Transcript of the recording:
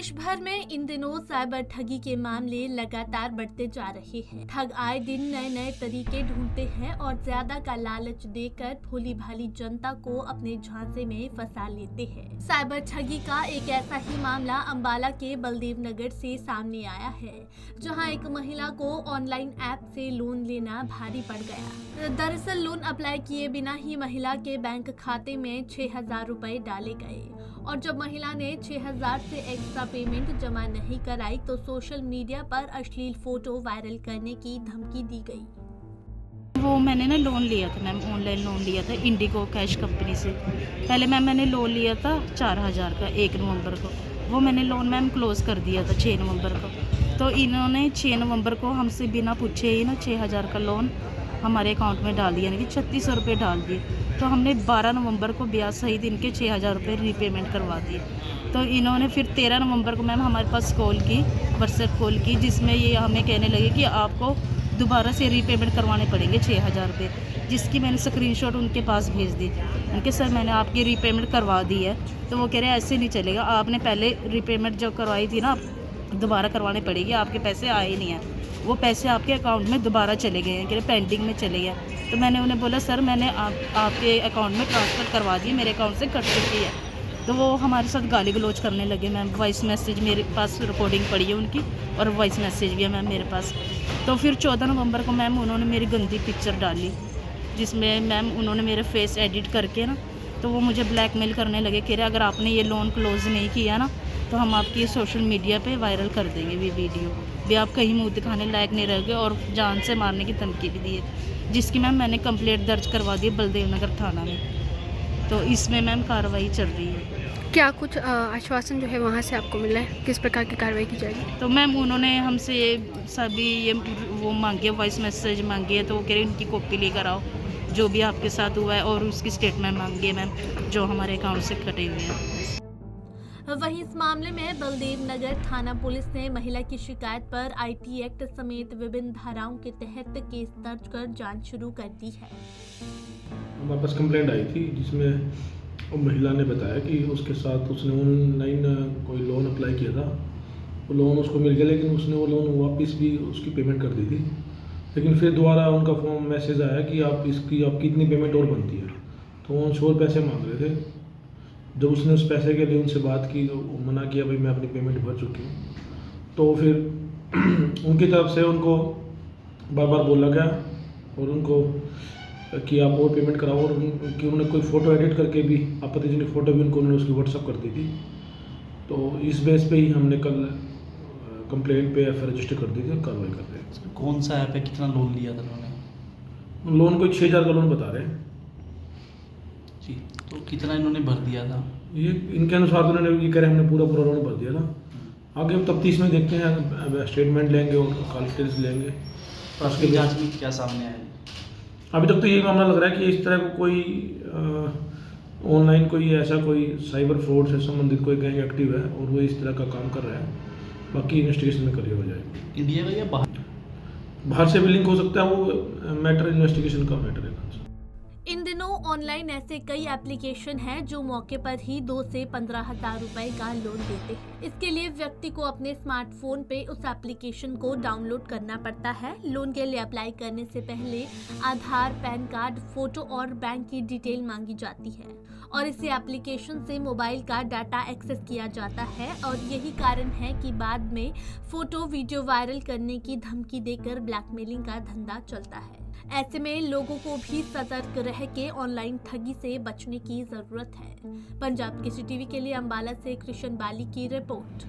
देश भर में इन दिनों साइबर ठगी के मामले लगातार बढ़ते जा रहे हैं। ठग आए दिन नए नए तरीके ढूंढते हैं और ज्यादा का लालच देकर भोली भाली जनता को अपने झांसे में फंसा लेते हैं। साइबर ठगी का एक ऐसा ही मामला अंबाला के बलदेव नगर से सामने आया है, जहां एक महिला को ऑनलाइन ऐप से लोन लेना भारी पड़ गया। दरअसल लोन अप्लाई किए बिना ही महिला के बैंक खाते में 6,000 रुपए डाले गए और जब महिला ने 6,000 से एक्स्ट्रा पेमेंट जमा नहीं कराई तो सोशल मीडिया पर अश्लील फोटो वायरल करने की धमकी दी गई। वो मैंने ना लोन लिया था मैम, ऑनलाइन लोन लिया था इंडिगो कैश कंपनी से। पहले मैम मैंने लोन लिया था 4,000 का 1 नवंबर को। वो मैंने लोन मैम क्लोज़ कर दिया था 6 नवंबर को। तो इन्होंने 6 नवंबर को हमसे बिना पूछे ही ना 6,000 का लोन हमारे अकाउंट में डाल दिया, यानी कि 3600 रुपये डाल दिए। तो हमने 12 नवंबर को ब्याज सहित इनके 6,000 रुपये रीपेमेंट करवा दिए। तो इन्होंने फिर 13 नवंबर को मैम हमारे पास कॉल की, व्हाट्सएप कॉल की, जिसमें ये हमें कहने लगे कि आपको दोबारा से रीपेमेंट करवाने पड़ेंगे 6,000 रुपये, जिसकी मैंने स्क्रीनशॉट उनके पास भेज दी। उनके सर मैंने आपकी रीपेमेंट करवा दी है। तो वो कह रहे हैं ऐसे नहीं चलेगा, आपने पहले रीपेमेंट जब करवाई थी ना दोबारा करवानी पड़ेगी, आपके पैसे आए ही नहीं हैं। वो पैसे आपके अकाउंट में दोबारा चले गए हैं, कह रहे पेंडिंग में चले गए। तो मैंने उन्हें बोला सर मैंने आपके अकाउंट में ट्रांसफ़र करवा दी, मेरे अकाउंट से कट चुकी है। तो वो हमारे साथ गाली गलौज करने लगे मैम। वॉइस मैसेज मेरे पास रिकॉर्डिंग पड़ी है उनकी और वॉइस मैसेज भी है मैम मेरे पास। तो फिर 14 नवंबर को मैम उन्होंने मेरी गंदी पिक्चर डाली, जिसमें मैम उन्होंने मेरे फेस एडिट करके ना तो वो मुझे ब्लैकमेल करने लगे। कह रहे अगर आपने ये लोन क्लोज़ नहीं किया ना तो हम आपकी सोशल मीडिया पे वायरल कर देंगे भी वीडियो भी, आप कहीं मुँह दिखाने लायक नहीं रहोगे, और जान से मारने की धमकी भी दी है, जिसकी मैम मैंने कंप्लेंट दर्ज करवा दी बलदेव नगर थाना में। तो इसमें मैम कार्रवाई चल रही है। क्या कुछ आश्वासन जो है वहाँ से आपको मिला है, किस प्रकार की कार्रवाई की जाएगी? तो मैम उन्होंने हमसे सभी ये वो मांगे, वॉइस मैसेज मांगी है। तो वो कह रहे उनकी कॉपी लेकर आओ जो भी आपके साथ हुआ है, और उसकी स्टेटमेंट मांगी है मैम जो हमारे अकाउंट से कटे हुए हैं। वहीं इस मामले में बलदेव नगर थाना पुलिस ने महिला की शिकायत पर IT एक्ट समेत विभिन्न धाराओं के तहत केस दर्ज कर जांच शुरू कर दी है। हमारे पास कंप्लेंट आई थी जिसमें वो महिला ने बताया कि उसके साथ उसने ऑनलाइन कोई लोन अप्लाई किया था। वो लोन उसको मिल गया, लेकिन उसने वो लोन वापस भी उसकी पेमेंट कर दी थी। लेकिन फिर दोबारा उनका फोन मैसेज आया कि आपकी इतनी पेमेंट और बनती है। तो वो उनसे और पैसे मांग रहे थे। जब उसने उस पैसे के लिए उनसे बात की तो मना किया, भाई मैं अपनी पेमेंट भर चुकी हूँ। तो फिर उनकी तरफ से उनको बार बार बोला गया और उनको कि आप और पेमेंट कराओ, और उनकी उन्होंने कोई फ़ोटो एडिट करके भी आपत्तिजनक फ़ोटो भी उन्होंने उसकी व्हाट्सअप कर दी थी। तो इस बेस पे ही हमने कल कंप्लेंट पे FIR रजिस्टर कर दी थी, कार्रवाई कर रहे हैं। कौन सा ऐप है, कितना लोन लिया था उन्होंने? लोन कोई 6,000 का लोन बता रहे हैं जी। तो कितना इन्होंने भर दिया था? ये इनके अनुसार तो उन्होंने ये कह रहे हमने पूरा लोन भर दिया था। आगे हम तफ्तीश में देखते हैं, स्टेटमेंट लेंगे और कॉल डिटेल्स लेंगे। उसकी जांच में क्या सामने आया? अभी तक तो ये मामला लग रहा है कि इस तरह को कोई ऑनलाइन कोई ऐसा कोई साइबर फ्रॉड से संबंधित कोई गैंग एक्टिव है और वो इस तरह का काम कर रहा है। बाकी इन्वेस्टिगेशन में क्लियर हो जाएगी। इंडिया का या बाहर से भी लिंक हो सकता है, वो मैटर इन्वेस्टिगेशन का मैटर है। इन दिनों ऑनलाइन ऐसे कई एप्लीकेशन हैं जो मौके पर ही 2 से 15,000 रुपए का लोन देते हैं। इसके लिए व्यक्ति को अपने स्मार्टफोन पे उस एप्लीकेशन को डाउनलोड करना पड़ता है। लोन के लिए अप्लाई करने से पहले आधार, पैन कार्ड, फोटो और बैंक की डिटेल मांगी जाती है और इसी एप्लीकेशन से मोबाइल का डाटा एक्सेस किया जाता है, और यही कारण है कि बाद में फोटो वीडियो वायरल करने की धमकी देकर ब्लैकमेलिंग का धंधा चलता है। ऐसे में लोगों को भी सतर्क रह के ऑनलाइन ठगी से बचने की जरूरत है। पंजाब केसरी टीवी के लिए अंबाला से कृष्ण बाली की रिपोर्ट।